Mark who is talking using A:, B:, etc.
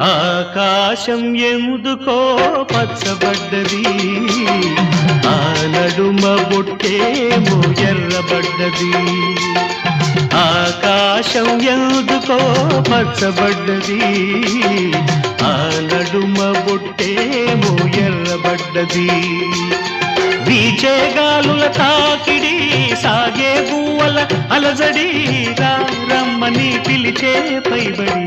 A: ఆకాశం ఎందుకో పచ్చబడ్డది, ఆ నడుమ బొట్టేమో ఎర్రబడ్డది. ఆకాశం ఎందుకో పచ్చబడ్డది, ఆ నడుమ బొట్టేమో ఎర్రబడ్డది. వీచే గాలుల తాకిడి, సాగే గువ్వల అలజడి, రమ్మని పిలిచే పైబడి